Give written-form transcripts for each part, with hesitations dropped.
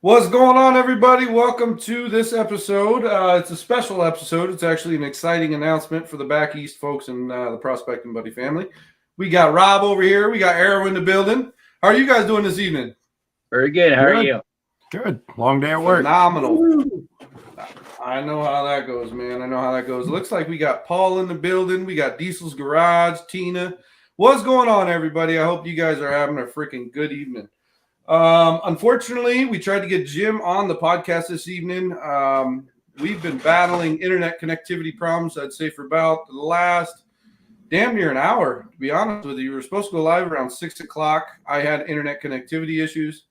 What's going on, everybody? Welcome to this episode. It's a special episode. It's actually an exciting announcement for the Back East folks and the Prospecting Buddy family. We got Rob over here. We got Arrow in the building. How are you guys doing this evening? Very good. How are you? Good. Long day at work. Phenomenal. I know how that goes, man. I know how that goes. It looks like we got Paul in the building. We got Diesel's Garage, Tina. What's going on, everybody? I hope you guys are having a freaking good evening. Unfortunately, we tried to get Jim on the podcast this evening. We've been battling internet connectivity problems, I'd say, for about the last damn near an hour, to be honest with you. We were supposed to go live around 6 o'clock. I had internet connectivity issues.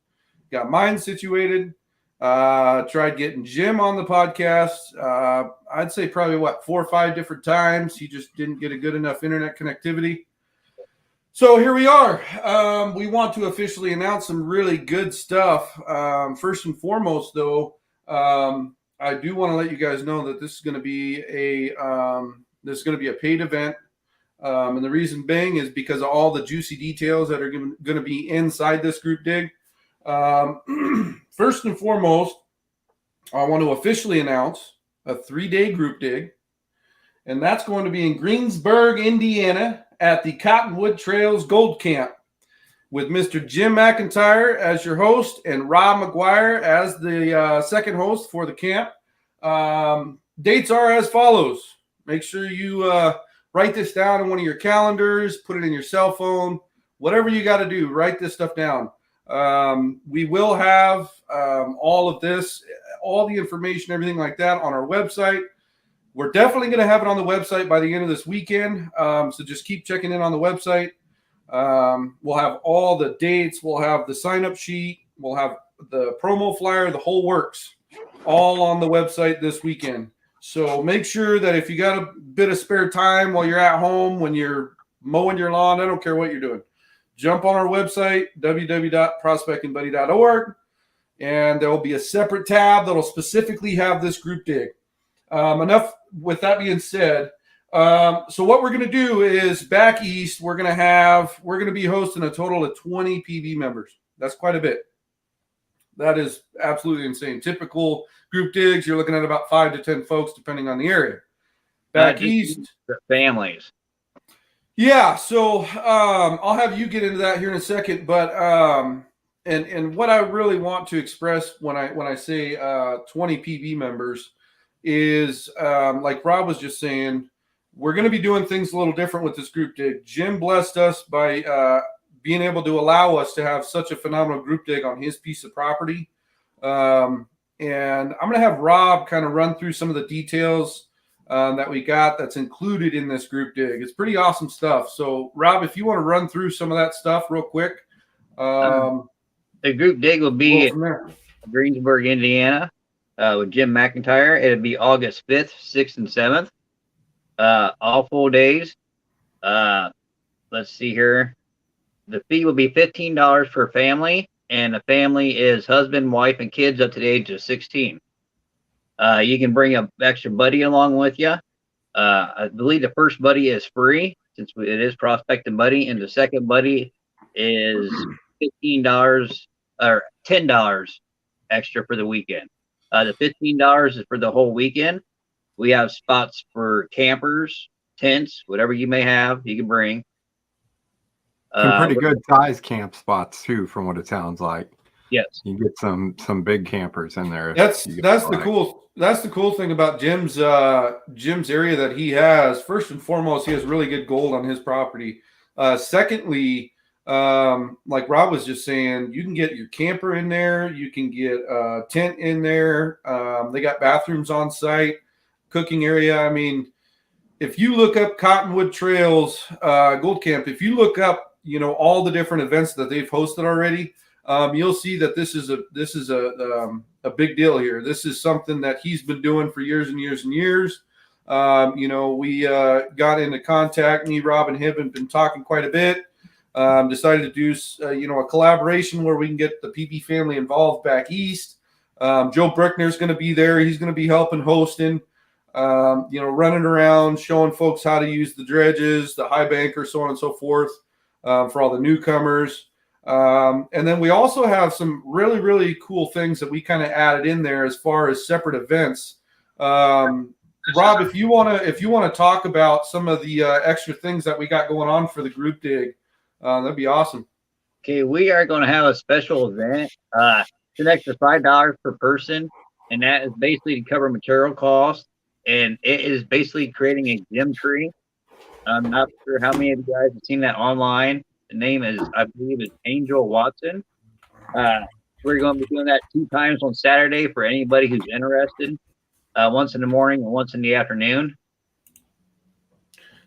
Got mine situated. Tried getting Jim on the podcast. I'd say probably, 4 or 5 different times. He just didn't get a good enough internet connectivity. So here we are. We want to officially announce some really good stuff. First and foremost, though, I do want to let you guys know that this is going to be a paid event, and the reason being is because of all the juicy details that are going to be inside this group dig. First and foremost, I want to officially announce a 3-day group dig, and that's going to be in Greensburg, Indiana, at the Cottonwood Trails Gold Camp with Mr. Jim McIntyre as your host and Rob McGuire as the second host for the camp. Dates are as follows. Make sure you write this down in one of your calendars, put it in your cell phone, whatever you got to do, write this stuff down. We will have all of this, all the information, everything like that on our website. We're definitely going to have it on the website by the end of this weekend. So just keep checking in on the website. We'll have all the dates. We'll have the sign-up sheet. We'll have the promo flyer, the whole works, all on the website this weekend. So make sure that if you got a bit of spare time while you're at home, when you're mowing your lawn, I don't care what you're doing, jump on our website, www.prospectingbuddy.org, and there will be a separate tab that will specifically have this group dig. Enough with that being said. So what we're going to do is back east, we're going to be hosting a total of 20 PB members. That's quite a bit. That is absolutely insane. Typical group digs, you're looking at about 5 to 10 folks, depending on the area. Back east, the families. Yeah. So, I'll have you get into that here in a second, but, and what I really want to express when I say, 20 PB members is, like Rob was just saying, we're going to be doing things a little different with this group dig. Jim blessed us by being able to allow us to have such a phenomenal group dig on his piece of property. And I'm going to have Rob kind of run through some of the details that we got that's included in this group dig. It's pretty awesome stuff. So, Rob, if you want to run through some of that stuff real quick. The group dig will be in Greensburg, Indiana. With Jim McIntyre. It'll be August 5th, 6th, and 7th. All full days. Let's see here. The fee will be $15 per family, and the family is husband, wife, and kids up to the age of 16. You can bring an extra buddy along with you. I believe the first buddy is free, since it is Prospecting Buddy, and the second buddy is $15 or $10 extra for the weekend. The $15 is for the whole weekend. We have spots for campers, tents, whatever you may have, you can bring. Some pretty good size camp spots too, from what it sounds like. Yes, you get some big campers in there. That's the cool thing about Jim's area that he has. First and foremost, he has really good gold on his property. Secondly, like Rob was just saying, you can get your camper in there, you can get a tent in there. They got bathrooms on site, cooking area. I mean, if you look up Cottonwood Trails Gold Camp, if you look up, all the different events that they've hosted already, you'll see that this is a big deal here. This is something that he's been doing for years and years and years. We got into contact. Me, Rob, and him have been talking quite a bit. Decided to do, a collaboration where we can get the PB family involved back east. Joe Brickner's going to be there. He's going to be helping hosting, running around, showing folks how to use the dredges, the high banker, so on and so forth, for all the newcomers. And then we also have some really, really cool things that we kind of added in there as far as separate events. Rob, if you want to talk about some of the extra things that we got going on for the group dig, that'd be awesome. Okay, we are going to have a special event. It's an extra $5 per person, and that is basically to cover material costs. And it is basically creating a gym tree. I'm not sure how many of you guys have seen that online. The name is, I believe, is Angel Watson. We're going to be doing that 2 times on Saturday for anybody who's interested. Once in the morning and once in the afternoon.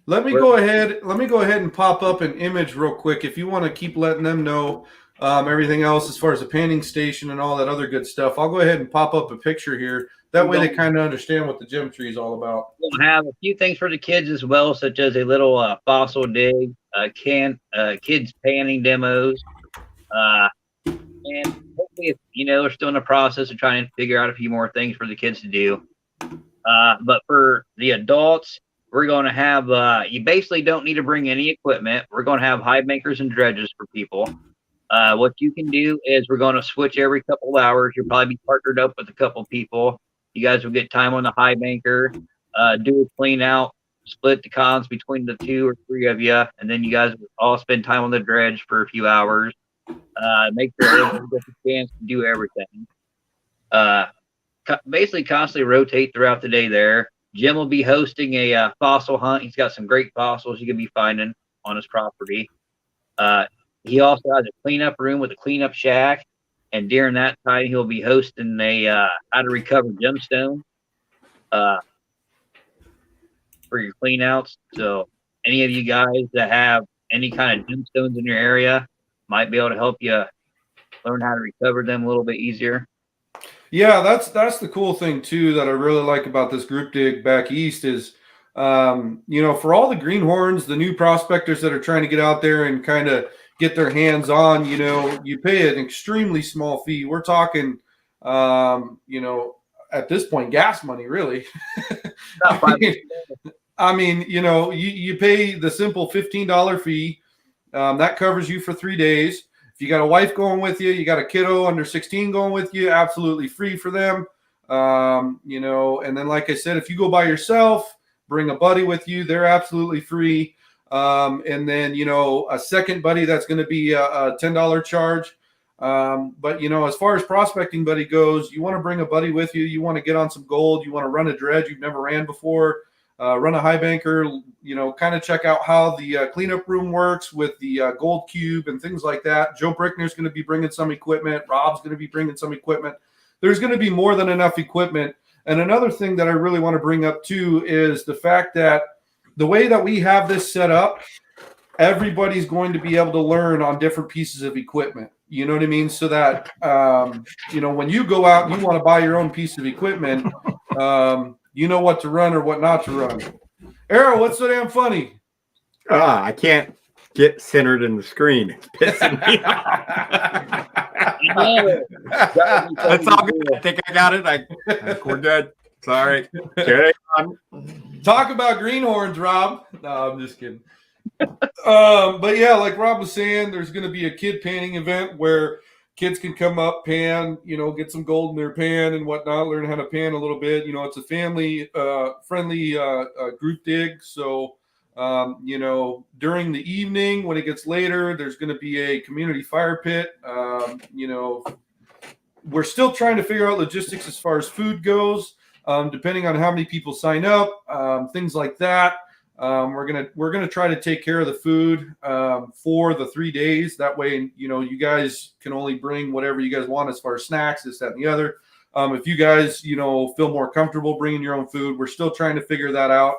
Let me go ahead and pop up an image real quick. If you want to keep letting them know everything else as far as the painting station and all that other good stuff, I'll go ahead and pop up a picture here. That way they kind of understand what the gym tree is all about. We'll have a few things for the kids as well, such as a little fossil dig, kids panning demos, and hopefully, we're still in the process of trying to figure out a few more things for the kids to do. But for the adults, we're going to have, you basically don't need to bring any equipment. We're going to have high bankers and dredges for people. What you can do is we're going to switch every couple of hours. You'll probably be partnered up with a couple of people. You guys will get time on the high banker, do a clean out, split the cons between the 2 or 3 of you, and then you guys will all spend time on the dredge for a few hours. Make sure everyone gets a chance to do everything. Basically constantly rotate throughout the day there. Jim will be hosting a fossil hunt. He's got some great fossils you can be finding on his property. He also has a cleanup room with a cleanup shack. And during that time, he'll be hosting a how to recover gemstone for your cleanouts. So any of you guys that have any kind of gemstones in your area might be able to help you learn how to recover them a little bit easier. Yeah, that's the cool thing too that I really like about this group dig back east is, for all the greenhorns, the new prospectors that are trying to get out there and kind of get their hands on, you pay an extremely small fee. We're talking, at this point, gas money, really. I mean, you pay the simple $15 fee. That covers you for 3 days. If you got a wife going with you, you got a kiddo under 16 going with you, absolutely free for them. And then, like I said, if you go by yourself, bring a buddy with you, they're absolutely free. And then, a second buddy, that's going to be a $10 charge. But, as far as prospecting buddy goes, you want to bring a buddy with you. You want to get on some gold. You want to run a dredge you've never ran before. Run a high banker, kind of check out how the cleanup room works with the gold cube and things like that. Joe Brickner's going to be bringing some equipment. Rob's going to be bringing some equipment. There's going to be more than enough equipment. And another thing that I really want to bring up too is the fact that the way that we have this set up, everybody's going to be able to learn on different pieces of equipment. You know what I mean? So that, when you go out and you want to buy your own piece of equipment, you know what to run or what not to run. Arrow, what's so damn funny? I can't get centered in the screen. It's pissing me off. That's all good. I think I got it. We're good. Sorry. Carry on. Talk about greenhorns, Rob. No, I'm just kidding. But yeah, like Rob was saying, there's going to be a kid panning event where kids can come up, pan, get some gold in their pan and whatnot, learn how to pan a little bit. It's a family friendly group dig. So, during the evening when it gets later, there's going to be a community fire pit. We're still trying to figure out logistics as far as food goes, depending on how many people sign up, things like that. We're gonna try to take care of the food for the 3 days. That way, you guys can only bring whatever you guys want as far as snacks, this, that, and the other. If you guys, feel more comfortable bringing your own food, we're still trying to figure that out.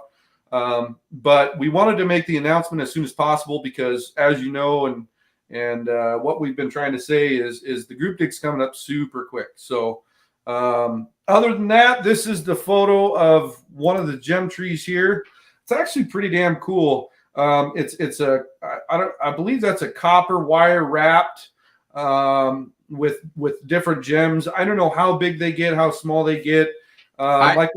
But we wanted to make the announcement as soon as possible because, as you know, and what we've been trying to say is the group dig's coming up super quick. So other than that, this is the photo of one of the gem trees here. It's actually pretty damn cool. I believe that's a copper wire wrapped with different gems. I don't know how big they get, how small they get. I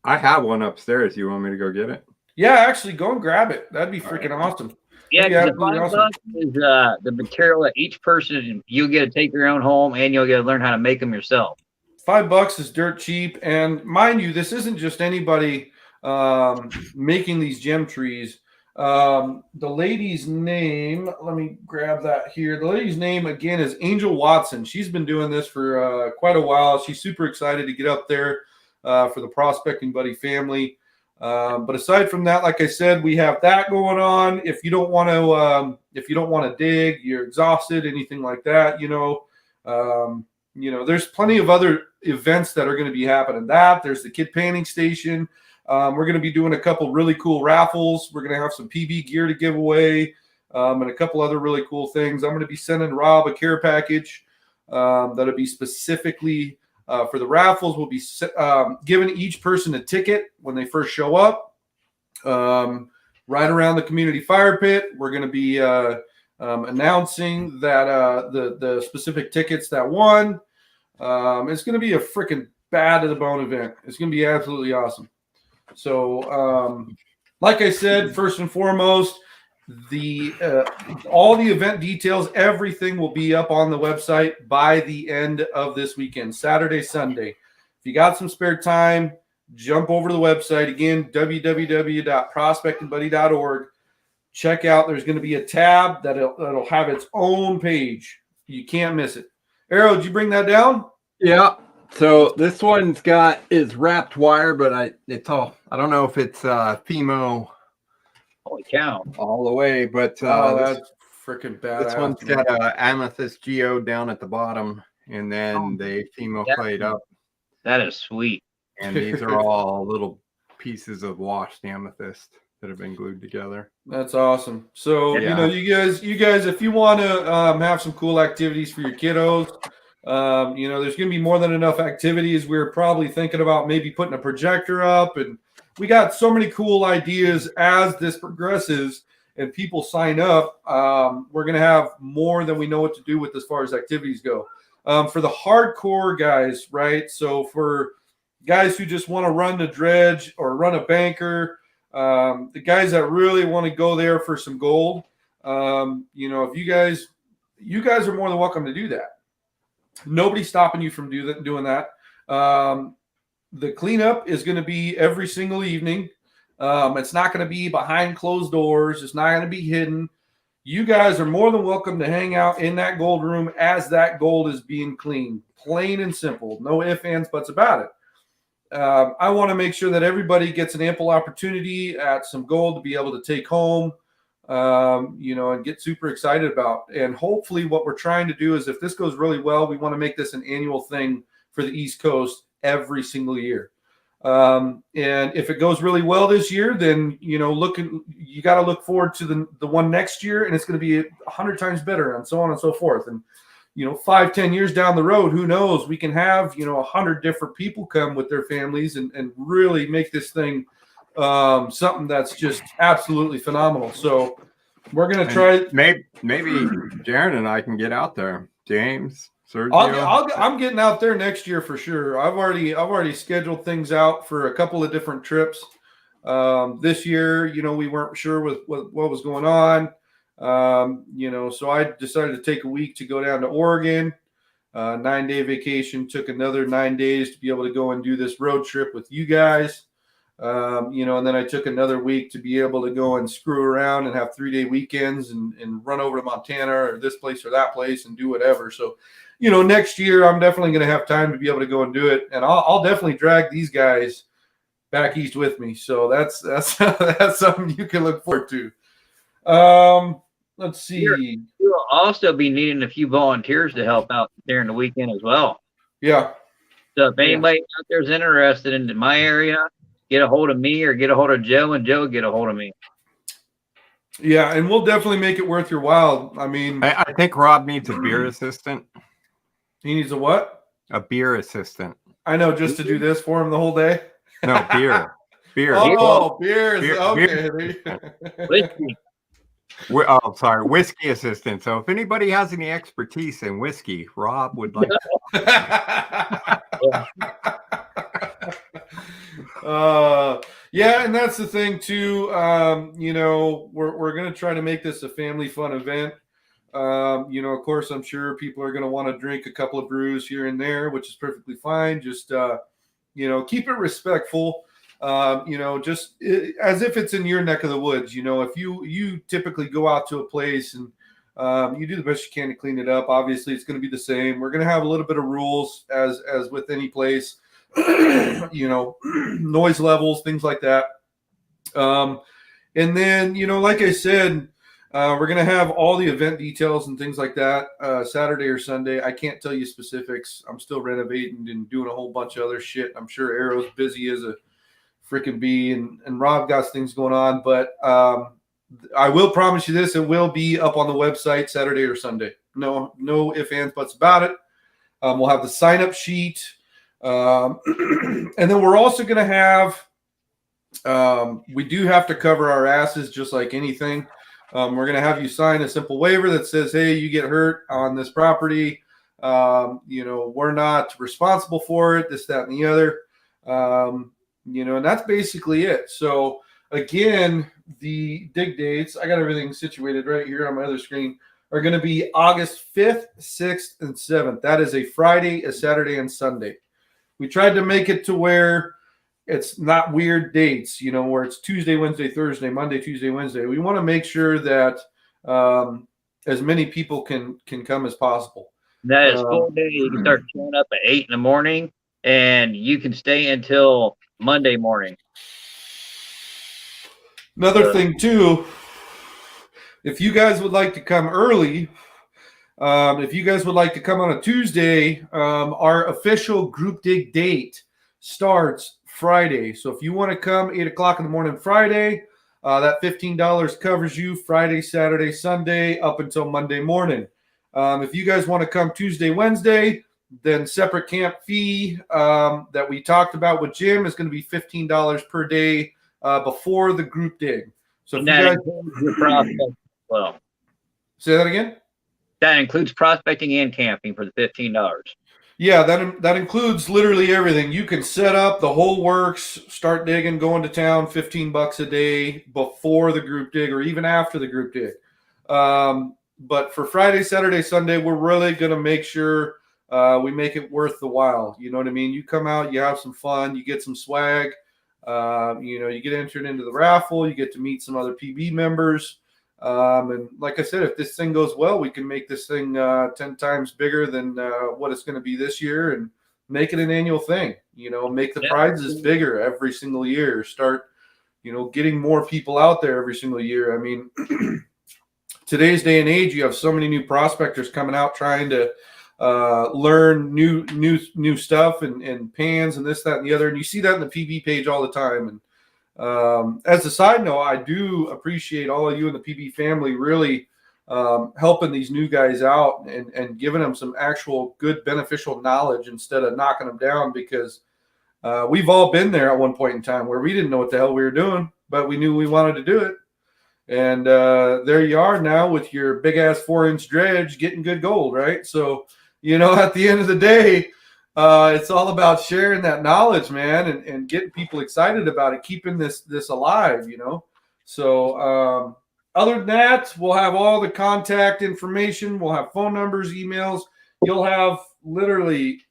have one upstairs. You want me to go get it? Yeah, actually, go and grab it. That'd be freaking awesome. Yeah, Yeah, 'cause the $5 is the material that each person you get to take your own home, and you'll get to learn how to make them yourself. $5 is dirt cheap, and mind you, this isn't just anybody making these gem trees. The lady's name, let me grab that here. The lady's name again is Angel Watson. She's been doing this for quite a while. She's super excited to get up there for the Prospecting Buddy family. But aside from that, like I said, we have that going on. If you don't want to dig, you're exhausted, anything like that, there's plenty of other events that are going to be happening. There's the Kid Panning Station. We're going to be doing a couple really cool raffles. We're going to have some PB gear to give away, and a couple other really cool things. I'm going to be sending Rob a care package that'll be specifically for the raffles. We'll be giving each person a ticket when they first show up. Right around the community fire pit, we're going to be announcing that the specific tickets that won. It's going to be a freaking bad to the bone event. It's going to be absolutely awesome. So, like I said, first and foremost, all the event details, everything will be up on the website by the end of this weekend, Saturday, Sunday. If you got some spare time, jump over to the website again, www.prospectingbuddy.org. Check out. There's going to be a tab that'll have its own page. You can't miss it. Arrow, did you bring that down? Yeah. So this one's is wrapped wire, but I don't know if it's FEMO. Holy cow! All the way, but that's freaking bad. This one's got an amethyst geo down at the bottom, and then they FEMO played up. That is sweet. And these are all little pieces of washed amethyst that have been glued together. That's awesome. So you guys, if you want to have some cool activities for your kiddos, there's going to be more than enough activities. We're probably thinking about maybe putting a projector up, and we got so many cool ideas as this progresses and people sign up. We're going to have more than we know what to do with as far as activities go. For the hardcore guys, right? So for guys who just want to run the dredge or run a banker, the guys that really want to go there for some gold, if you guys are more than welcome to do that. Nobody's stopping you from doing that. The cleanup is going to be every single evening. It's not going to be behind closed doors. It's not going to be hidden. You guys are more than welcome to hang out in that gold room as that gold is being cleaned. Plain and simple. No ifs, ands, buts about it. I want to make sure that everybody gets an ample opportunity at some gold to be able to take home, and get super excited about. And hopefully what we're trying to do is, if this goes really well, we want to make this an annual thing for the East Coast every single year. And if it goes really well this year, then, you got to look forward to the one next year, and it's going to be 100 times better, and so on and so forth. And, 5-10 years down the road, who knows, we can have, 100 different people come with their families and really make this thing something that's just absolutely phenomenal. So we're going to try. Maybe Jaron and I can get out there. James, Sergio. I'm getting out there next year for sure. I've already scheduled things out for a couple of different trips. This year, we weren't sure with what was going on. So I decided to take a week to go down to Oregon, 9-day vacation, took another 9 days to be able to go and do this road trip with you guys. And then I took another week to be able to go and screw around and have 3-day weekends and run over to Montana or this place or that place and do whatever. So, next year I'm definitely going to have time to be able to go and do it. And I'll definitely drag these guys back east with me. So that's something you can look forward to. Let's see. You'll also be needing a few volunteers to help out during the weekend as well. Yeah. So if anybody out there is interested in my area, get a hold of me or get a hold of Joe, and Joe get a hold of me. Yeah, and we'll definitely make it worth your while. I mean, I think Rob needs a beer assistant. He needs a what? A beer assistant. I know, just to do this for him the whole day. No, beer. Beer. Oh, beer. Okay. Whiskey. Whiskey assistant. So if anybody has any expertise in whiskey, Rob would like Yeah, and that's the thing too. You know, we're gonna try to make this a family fun event. You know, of course, I'm sure people are gonna want to drink a couple of brews here and there, which is perfectly fine. Just you know, keep it respectful. You know, just as if it's in your neck of the woods. You know, if you typically go out to a place and you do the best you can to clean it up. Obviously, it's going to be the same. We're going to have a little bit of rules as with any place. You know, noise levels, things like that. And then, you know, like I said, we're going to have all the event details and things like that Saturday or Sunday. I can't tell you specifics. I'm still renovating and doing a whole bunch of other shit. I'm sure Arrow's busy as a freaking bee, and Rob got things going on. But I will promise you this: it will be up on the website Saturday or Sunday. No ifs, ands, buts about it. We'll have the sign-up sheet. And then we're also going to have, we do have to cover our asses just like anything. We're going to have you sign a simple waiver that says, hey, you get hurt on this property. You know, we're not responsible for it, this, that, and the other. You know, and that's basically it. So again, the dig dates, I got everything situated right here on my other screen, are going to be August 5th, 6th, and 7th. That is a Friday, a Saturday, and Sunday. We tried to make it to where it's not weird dates, you know, where it's Tuesday, Wednesday, Thursday, Monday, Tuesday, Wednesday. We want to make sure that as many people can come as possible. That is full day. You can start showing up at 8 in the morning, and you can stay until Monday morning. Another thing, too, if you guys would like to come early, if you guys would like to come on a Tuesday, our official group dig date starts Friday. So if you want to come 8 o'clock in the morning Friday, that $15 covers you Friday, Saturday, Sunday, up until Monday morning. If you guys want to come Tuesday, Wednesday, then separate camp fee that we talked about with Jim is going to be $15 per day before the group dig. So if you guys your prospect as well. Say that again? That includes prospecting and camping for the $15. Yeah, that includes literally everything. You can set up the whole works, start digging, going to town, $15 a day before the group dig or even after the group dig. But for Friday, Saturday, Sunday, we're really going to make sure we make it worth the while. You know what I mean? You come out, you have some fun, you get some swag. You know, you get entered into the raffle, you get to meet some other PB members. And like I said, if this thing goes well, we can make this thing 10 times bigger than what it's going to be this year and make it an annual thing. You know, make the prizes bigger every single year. Start, you know, getting more people out there every single year. I mean, today's day and age, you have so many new prospectors coming out trying to learn new stuff and pans and this, that, and the other. And you see that in the PB page all the time. And as a side note, I do appreciate all of you in the PB family really helping these new guys out and giving them some actual good beneficial knowledge instead of knocking them down, because we've all been there at one point in time where we didn't know what the hell we were doing, but we knew we wanted to do it. And there you are now with your big ass 4-inch dredge getting good gold, right? So, you know, at the end of the day, it's all about sharing that knowledge, man, and getting people excited about it, keeping this alive, you know. So other than that, we'll have all the contact information. We'll have phone numbers, emails. You'll have literally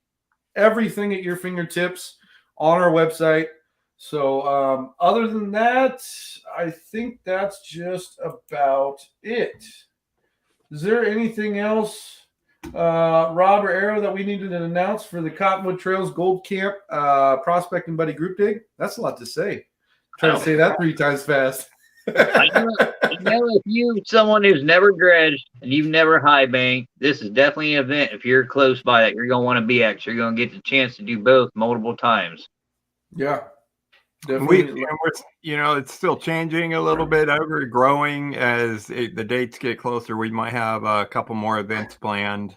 everything at your fingertips on our website. So other than that, I think that's just about it. Is there anything else, Rob or Arrow, that we needed to announce for the Cottonwood Trails Gold Camp Prospecting Buddy Group Dig? That's a lot to say. Try to say that 3 times fast. I know if you someone who's never dredged and you've never high banked, this is definitely an event. If you're close by that, you're gonna want to be at. You're gonna get the chance to do both multiple times. Yeah. We're, you know, it's still changing a little bit, ever growing as the dates get closer. We might have a couple more events planned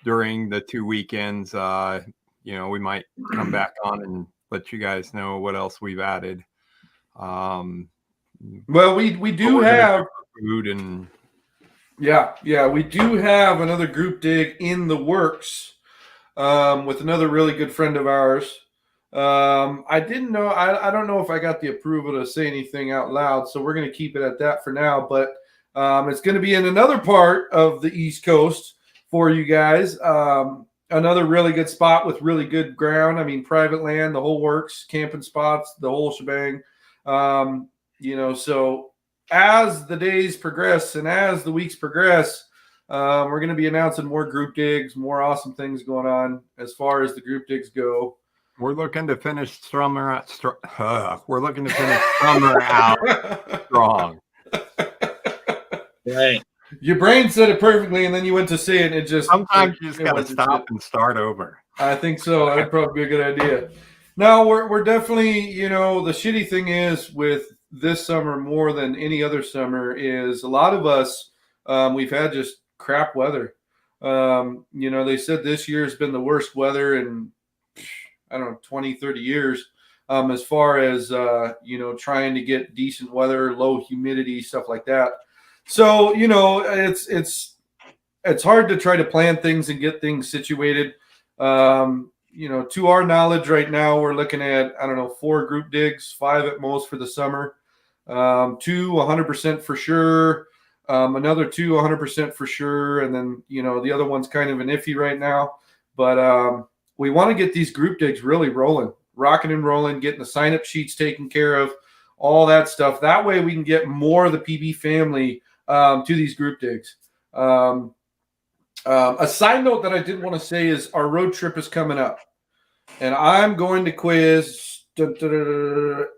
during the 2 weekends. You know, we might come back on and let you guys know what else we've added. Well, we do have food and yeah, we do have another group dig in the works with another really good friend of ours. I didn't know. I don't know if I got the approval to say anything out loud, so we're going to keep it at that for now. But it's going to be in another part of the East Coast for you guys. Another really good spot with really good ground. I mean, private land, the whole works, camping spots, the whole shebang. So as the days progress and as the weeks progress, we're going to be announcing more group digs, more awesome things going on as far as the group digs go. We're looking to finish summer out. We're looking to finish summer out strong. Right. Your brain said it perfectly, and then you went to say it, and it just sometimes you just got to stop and start over. I think so. That'd probably be a good idea. Now we're definitely, the shitty thing is with this summer more than any other summer is a lot of us we've had just crap weather. They said this year has been the worst weather in 20, 30 years as far as trying to get decent weather, low humidity, stuff like that. So, it's hard to try to plan things and get things situated. To our knowledge right now, we're looking at, 4 group digs, 5 at most for the summer. 2, 100% for sure. Another 2, 100% for sure. And then, the other one's kind of an iffy right now. But we want to get these group digs really rolling, rocking and rolling, getting the sign-up sheets taken care of, all that stuff. That way we can get more of the PB family to these group digs. A side note that I did want to say is our road trip is coming up. And I'm going to quiz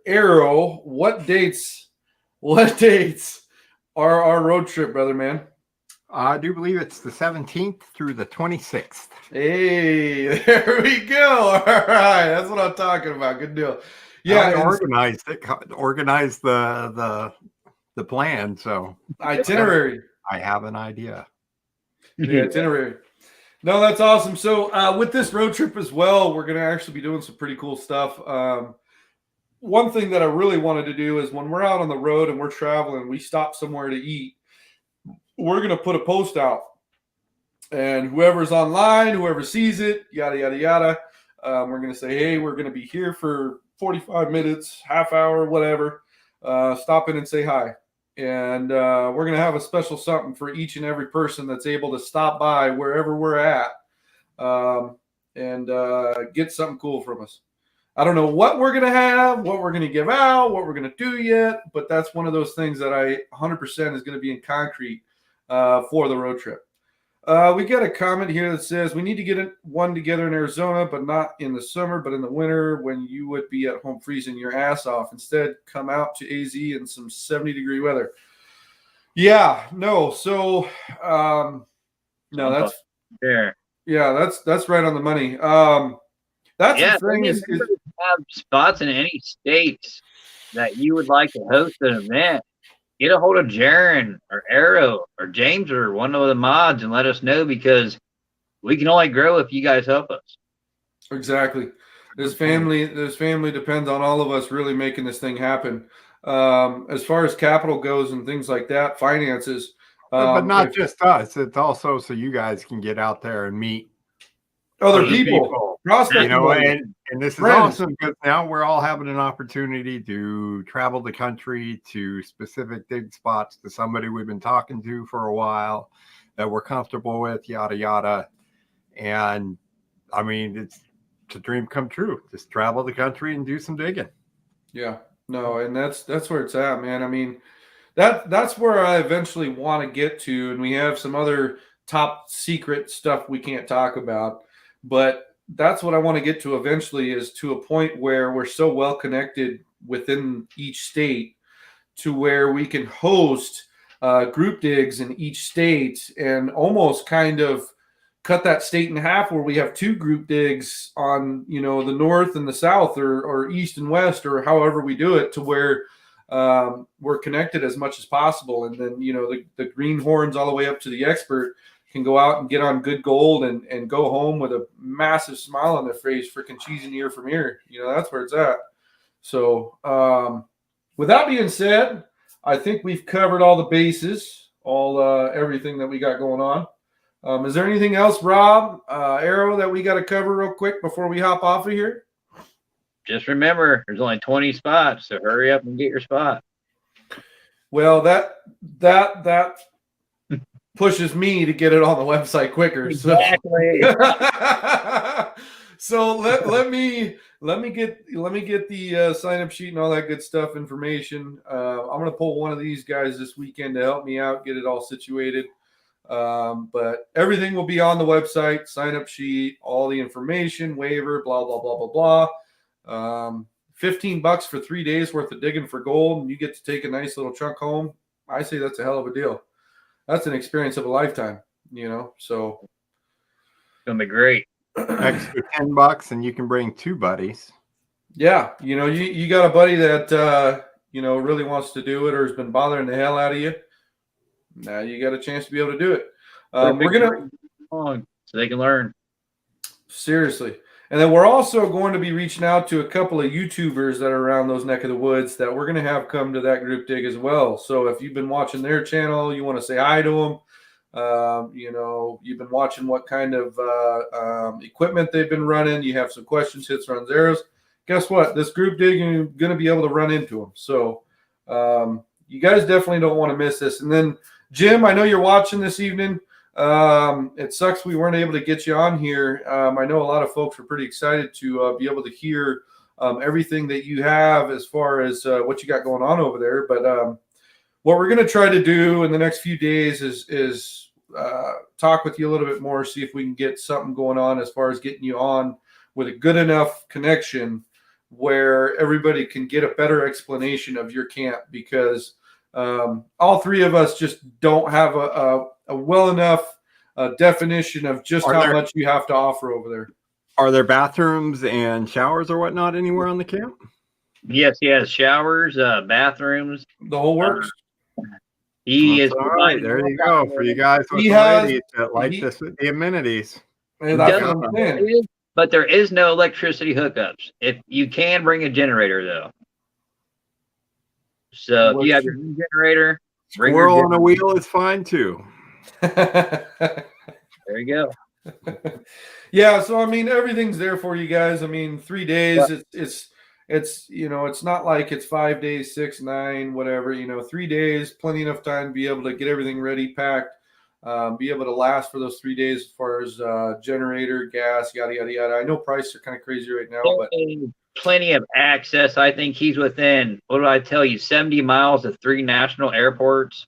Arrow. What dates are our road trip, brother man? I do believe it's the 17th through the 26th. Hey, there we go. All right. That's what I'm talking about. Good deal. Yeah. I organized the plan. So itinerary. I have an idea. The itinerary. No, that's awesome. So with this road trip as well, we're going to actually be doing some pretty cool stuff. One thing that I really wanted to do is when we're out on the road and we're traveling, we stop somewhere to eat. We're going to put a post out, and whoever's online, whoever sees it, yada, yada, yada, we're going to say, hey, we're going to be here for 45 minutes, half hour, whatever. Stop in and say hi. And we're going to have a special something for each and every person that's able to stop by wherever we're at and get something cool from us. I don't know what we're going to have, what we're going to give out, what we're going to do yet, but that's one of those things that I 100% is going to be in concrete for the road trip. We got a comment here that says we need to get one together in Arizona, but not in the summer, but in the winter when you would be at home freezing your ass off. Instead, come out to AZ in some 70-degree weather. Yeah, no. So, no, that's fair. Yeah, that's right on the money. That's the thing is have spots in any states that you would like to host an event. Get a hold of Jaron or Arrow or James or one of the mods and let us know, because we can only grow if you guys help us. Exactly. This family depends on all of us really making this thing happen. As far as capital goes and things like that, finances. But not just us. It's also so you guys can get out there and meet other people. And this is awesome because now we're all having an opportunity to travel the country to specific dig spots, to somebody we've been talking to for a while that we're comfortable with, yada yada. And I mean, it's a dream come true. Just travel the country and do some digging. Yeah, no, and that's where it's at, man. I mean, that's where I eventually want to get to, and we have some other top secret stuff we can't talk about, but that's what I want to get to eventually, is to a point where we're so well connected within each state to where we can host group digs in each state and almost kind of cut that state in half, where we have 2 group digs on, the north and the south, or east and west, or however we do it, to where we're connected as much as possible. And then, the greenhorns all the way up to the expert can go out and get on good gold and go home with a massive smile on their face, freaking cheesing ear from ear. That's where it's at. So with that being said, I think we've covered all the bases, everything that we got going on. Is there anything else, Rob, Arrow, that we got to cover real quick before we hop off of here? just remember, there's only 20 spots, so hurry up and get your spot. Well, that pushes me to get it on the website quicker. Exactly. So let me get the sign up sheet and all that good stuff information. I'm gonna pull one of these guys this weekend to help me out, get it all situated. But everything will be on the website, sign up sheet, all the information, waiver, blah blah blah blah blah. $15 for 3 days worth of digging for gold, and you get to take a nice little chunk home. I say that's a hell of a deal. That's an experience of a lifetime, so It's gonna be great. Extra $10 and you can bring 2 buddies. Yeah, you got a buddy that really wants to do it or has been bothering the hell out of you. Now you got a chance to be able to do it. We're gonna on so they can learn. Seriously. And then we're also going to be reaching out to a couple of YouTubers that are around those neck of the woods that we're going to have come to that group dig as well. So if you've been watching their channel, you want to say hi to them. You've been watching what kind of equipment they've been running. You have some questions, hits, runs, arrows. Guess what? This group dig, you're going to be able to run into them. So you guys definitely don't want to miss this. And then, Jim, I know you're watching this evening. It sucks we weren't able to get you on here. I know a lot of folks were pretty excited to be able to hear everything that you have as far as what you got going on over there. But what we're going to try to do in the next few days is talk with you a little bit more, see if we can get something going on as far as getting you on with a good enough connection where everybody can get a better explanation of your camp, because all three of us just don't have a well enough definition of just how much you have to offer over there. Are there bathrooms and showers or whatnot anywhere on the camp? Yes, he has showers, bathrooms, the whole works. He is all right. There you go for you guys with the ladies that like the amenities. But there is no electricity hookups. If you can bring a generator though, so if you have your own generator, squirrel on a wheel is fine too. There you go. Yeah, so I mean everything's there for you guys. I mean 3 days. It's not like it's 5 days, 6, 9, whatever. 3 days, plenty enough time to be able to get everything ready, packed, be able to last for those 3 days as far as generator, gas, yada yada yada. I know prices are kind of crazy right now, but plenty of access. I think he's within, what did I tell you, 70 miles of 3 national airports.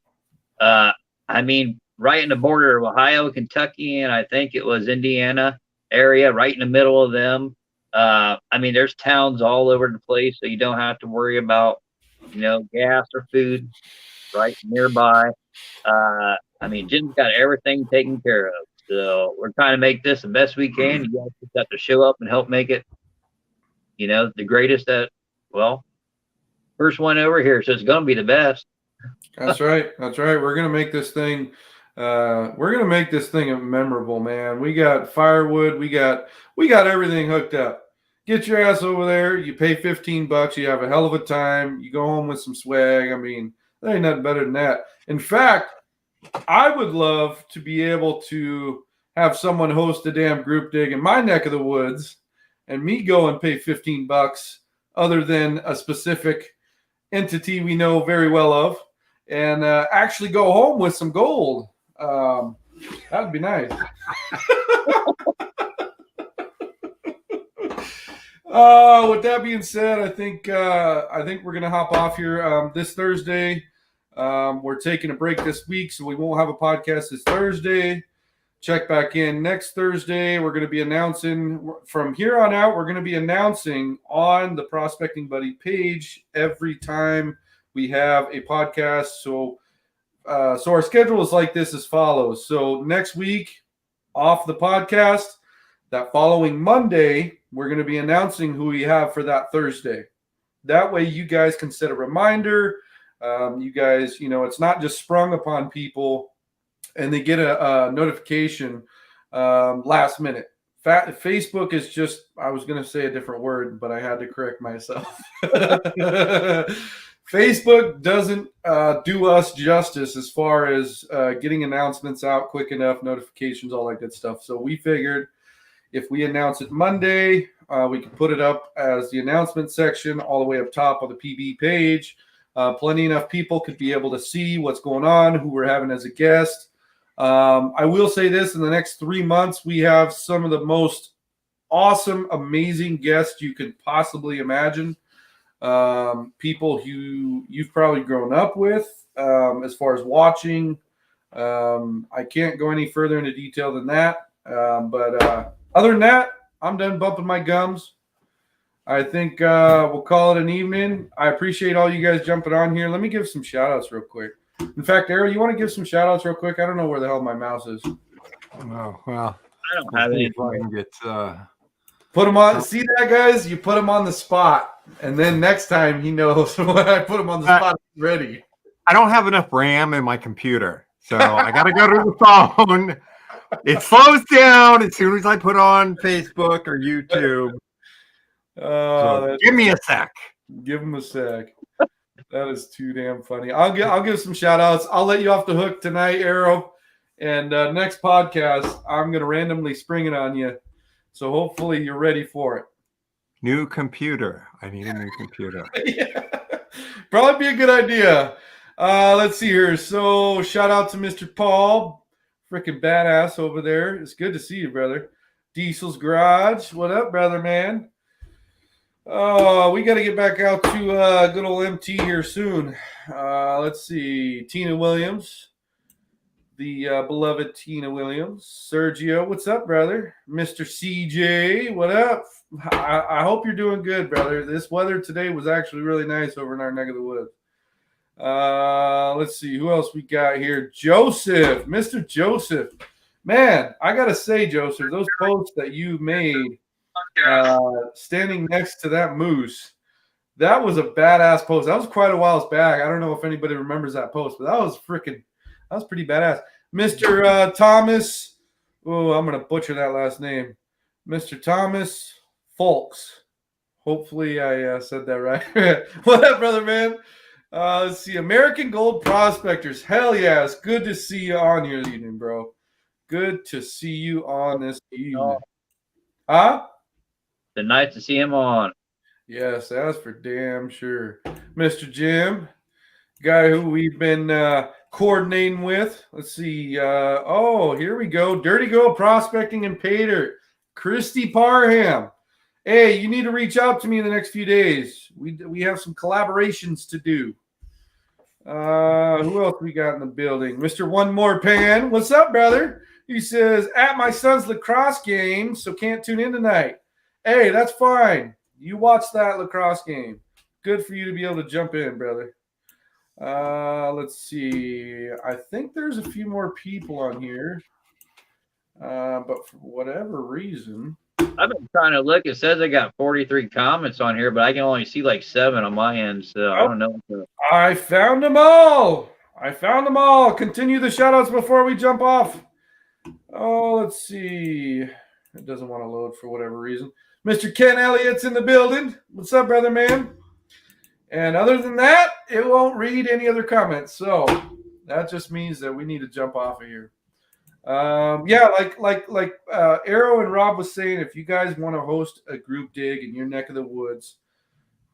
I mean, right in the border of Ohio, Kentucky, and I think it was Indiana area, right in the middle of them. I mean, there's towns all over the place, so you don't have to worry about, gas or food right nearby. I mean, Jim's got everything taken care of. So we're trying to make this the best we can. You guys just have to show up and help make it, the greatest first one over here. So it's going to be the best. That's right. That's right. We're going to make this thing. Memorable, man. We got firewood. We got everything hooked up. Get your ass over there. You pay $15. You have a hell of a time. You go home with some swag. I mean, there ain't nothing better than that. In fact, I would love to be able to have someone host a damn group dig in my neck of the woods and me go and pay $15 other than a specific entity we know very well of, and actually go home with some gold. That'd be nice. With that being said, I think we're gonna hop off here this Thursday. We're taking a break this week, so we won't have a podcast this Thursday. Check back in next Thursday. We're going to be announcing from here on out. We're going to be announcing on the Prospecting Buddy page every time we have a podcast. So our schedule is like this as follows. So next week, off the podcast. That following Monday, we're going to be announcing who we have for that Thursday. That way, you guys can set a reminder. You guys, it's not just sprung upon people and they get a notification last minute. Facebook is just, I was going to say a different word, but I had to correct myself. Facebook doesn't do us justice as far as getting announcements out quick enough, notifications, all that good stuff. So we figured if we announce it Monday, We can put it up as the announcement section all the way up top of the PB page. Plenty enough people could be able to see what's going on, who we're having as a guest. I will say this, in the next 3 months, we have some of the most awesome, amazing guests you could possibly imagine. People who you've probably grown up with as far as watching. I can't go any further into detail than that. But other than that, I'm done bumping my gums. I think we'll call it an evening. I appreciate all you guys jumping on here. Let me give some shout outs real quick. In fact, Arrow, you want to give some shout outs real quick? I don't know where the hell my mouse is. Oh, well, I don't have any. Put him on. See that, guys? You put him on the spot. And then next time he knows when I put him on the spot, he's ready. I don't have enough RAM in my computer. So I got to go to the phone. It slows down as soon as I put on Facebook or YouTube. So give me a sec. Give him a sec. That is too damn funny. I'll give some shout outs. I'll let you off the hook tonight, Arrow. And next podcast, I'm going to randomly spring it on you. So hopefully you're ready for it. New computer. I need a new computer. Yeah. Probably be a good idea. Let's see here. So shout out to Mr. Paul. Freaking badass over there. It's good to see you, brother. Diesel's Garage. What up, brother, man? Oh, we got to get back out to good old MT here soon. Let's see. Tina Williams. The beloved Tina Williams. Sergio, what's up, brother? Mr. CJ, what up? I hope you're doing good, brother. This weather today was actually really nice over in our neck of the woods. Let's see. Who else we got here? Joseph. Mr. Joseph. Man, I got to say, Joseph, those posts that you made standing next to that moose, that was a badass post. That was quite a while back. I don't know if anybody remembers that post, but that was pretty badass. Mr. Thomas, oh, I'm going to butcher that last name. Mr. Thomas Folks. Hopefully I said that right. What up, brother, man? Let's see. American Gold Prospectors. Hell yeah. It's good to see you on here this evening, bro. Good to see you on this evening. Huh? It's nice to see him on. Yes, that's for damn sure. Mr. Jim, guy who we've been coordinating with. Let's see. Here we go. Dirty Gold Prospecting and Pay Dirt. Christy Parham. Hey, you need to reach out to me in the next few days. We have some collaborations to do. Who else we got in the building? Mr. One More Pan. What's up, brother? He says, at my son's lacrosse game, so can't tune in tonight. Hey, that's fine. You watch that lacrosse game. Good for you to be able to jump in, brother. Let's see. I think there's a few more people on here. But for whatever reason, I've been trying to look. It says I got 43 comments on here, but I can only see like 7 on my end. So I don't know. I found them all. Continue the shout outs before we jump off. Oh, let's see. It doesn't want to load for whatever reason. Mr. Ken Elliott's in the building. What's up, brother, man? And other than that, it won't read any other comments. So that just means that we need to jump off of here. Like Arrow and Rob was saying, if you guys want to host a group dig in your neck of the woods,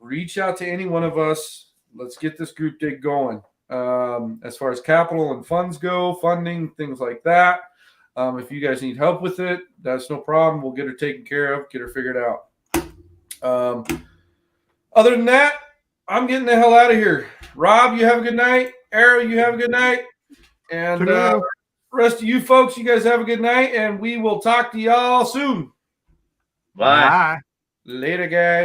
reach out to any one of us. Let's get this group dig going. As far as capital and funds go, funding, things like that. If you guys need help with it, that's no problem. We'll get her taken care of, get her figured out. Other than that, I'm getting the hell out of here. Rob, you have a good night. Arrow, you have a good night. And rest of you folks, you guys have a good night, and we will talk to y'all soon. Bye. Bye. Later, guys.